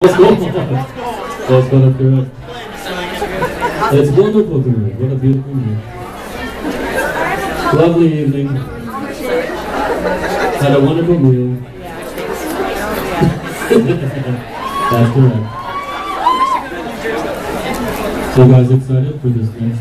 Let's go. Let's go through it. It's wonderful tonight. What a beautiful night. Lovely evening. Had a wonderful meal. That's correct. So you guys excited for this next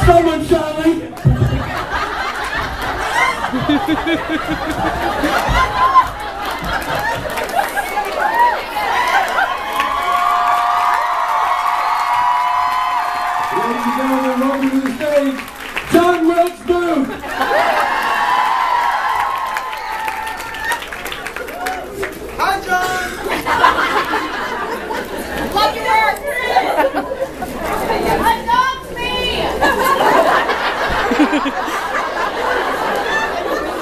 Someone shot Lincoln! Ladies and gentlemen, welcome to the stage, John Wilkes Booth! Hi, John! Love your work! Adopt me!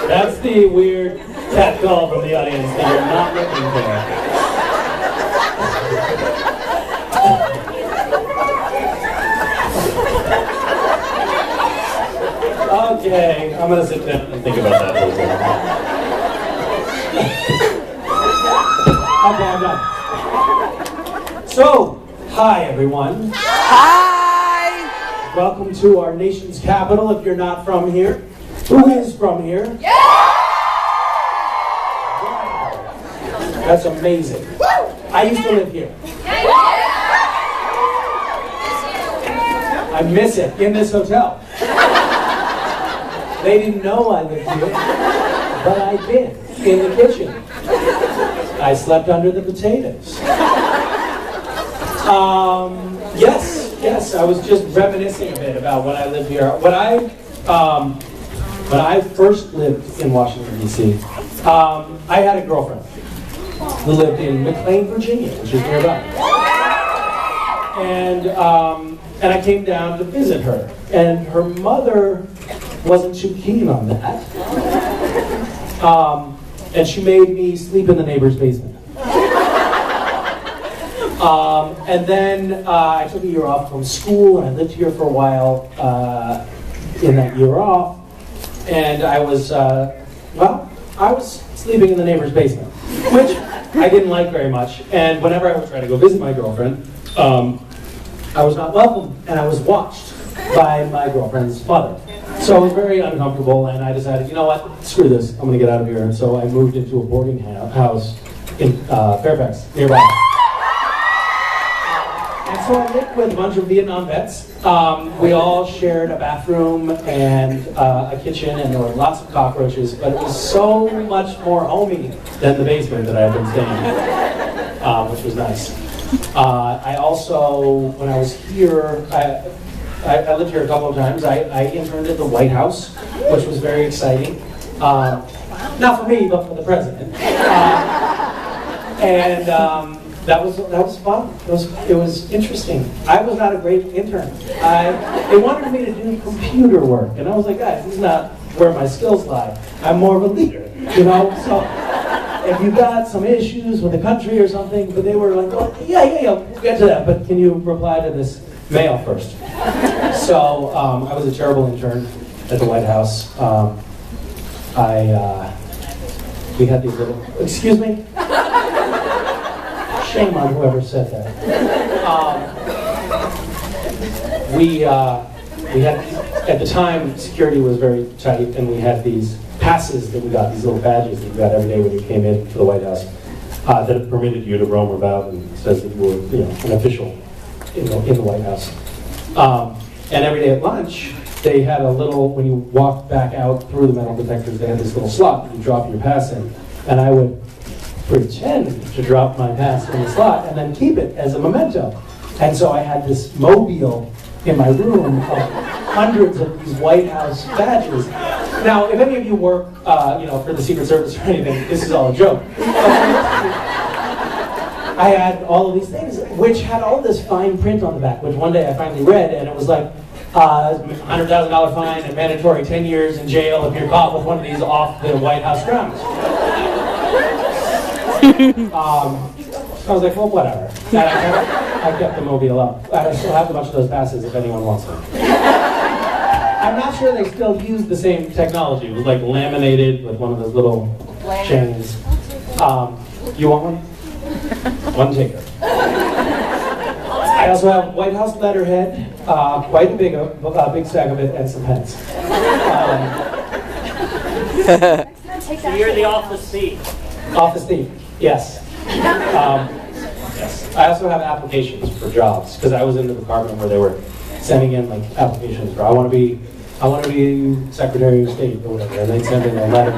That's the weird cat call from the audience that you're not looking for. Okay, I'm gonna sit down and think about that for a second. Okay, I'm done. So, hi everyone. Hi! Welcome to our nation's capital if you're not from here. Who is from here? Yeah! That's amazing. I used to live here. I miss it in this hotel. They didn't know I lived here, but I did in the kitchen. I slept under the potatoes. Yes, I was just reminiscing a bit about when I lived here. When I first lived in Washington, D.C., I had a girlfriend who lived in McLean, Virginia, which is nearby. And I came down to visit her. And her mother wasn't too keen on that. And she made me sleep in the neighbor's basement. And then I took a year off from school, and I lived here for a while in that year off. And I was sleeping in the neighbor's basement, which I didn't like very much. And whenever I would try to go visit my girlfriend, I was not welcome, and I was watched by my girlfriend's mother. So I was very uncomfortable, and I decided, you know what, screw this, I'm going to get out of here. And so I moved into a boarding house in Fairfax, nearby. And so I lived with a bunch of Vietnam vets. We all shared a bathroom and a kitchen, and there were lots of cockroaches, but it was so much more homey than the basement that I had been staying in, which was nice. I also, when I was here, I lived here a couple of times. I interned at the White House, which was very exciting. Not for me, but for the president. That was fun. It was interesting. I was not a great intern. They wanted me to do computer work, and I was like, guys, this is not where my skills lie. I'm more of a leader, you know. So if you got some issues with the country or something, but they were like, oh, yeah, we'll get to that. But can you reply to this mail first? So I was a terrible intern at the White House. We had these little, excuse me? Shame on whoever said that. We had, at the time, security was very tight, and we had these passes that we got, these little badges that you got every day when you came in to the White House, that permitted you to roam about and says that you were, an official in the White House. And every day at lunch, they had a little, when you walked back out through the metal detectors, they had this little slot that you drop your pass in. And I would pretend to drop my pass in the slot and then keep it as a memento. And so I had this mobile in my room of hundreds of these White House badges. Now, if any of you work, for the Secret Service or anything, this is all a joke. I had all of these things, which had all this fine print on the back, which one day I finally read, and it was like, $100,000 fine and mandatory 10 years in jail if you're caught with one of these off the White House grounds. I was like, well, whatever. And I kept the mobile up. I still have a bunch of those passes if anyone wants them. I'm not sure they still use the same technology. It was like laminated with one of those little chains. You want one? One ticket. I also have White House letterhead, quite a big stack of it, and some pens. So you're the office thief. Office thief, yes. Yes. I also have applications for jobs because I was in the department where they were sending in like applications for I want to be Secretary of State or whatever, and they'd send in a letter,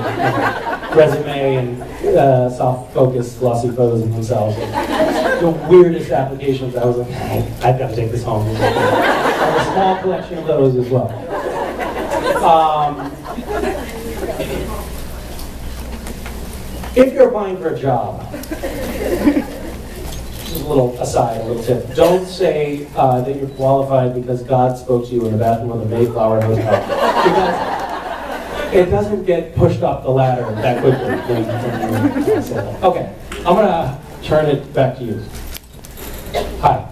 resume, and soft focus, glossy photos of themselves. The weirdest applications. I was like, I've got to take this home. I have a small collection of those as well. If you're applying for a job, just a little aside, a little tip. Don't say that you're qualified because God spoke to you in the bathroom of the Mayflower Hotel. Because it doesn't get pushed up the ladder that quickly when you say that. Okay, I'm going to turn it back to you. Hi.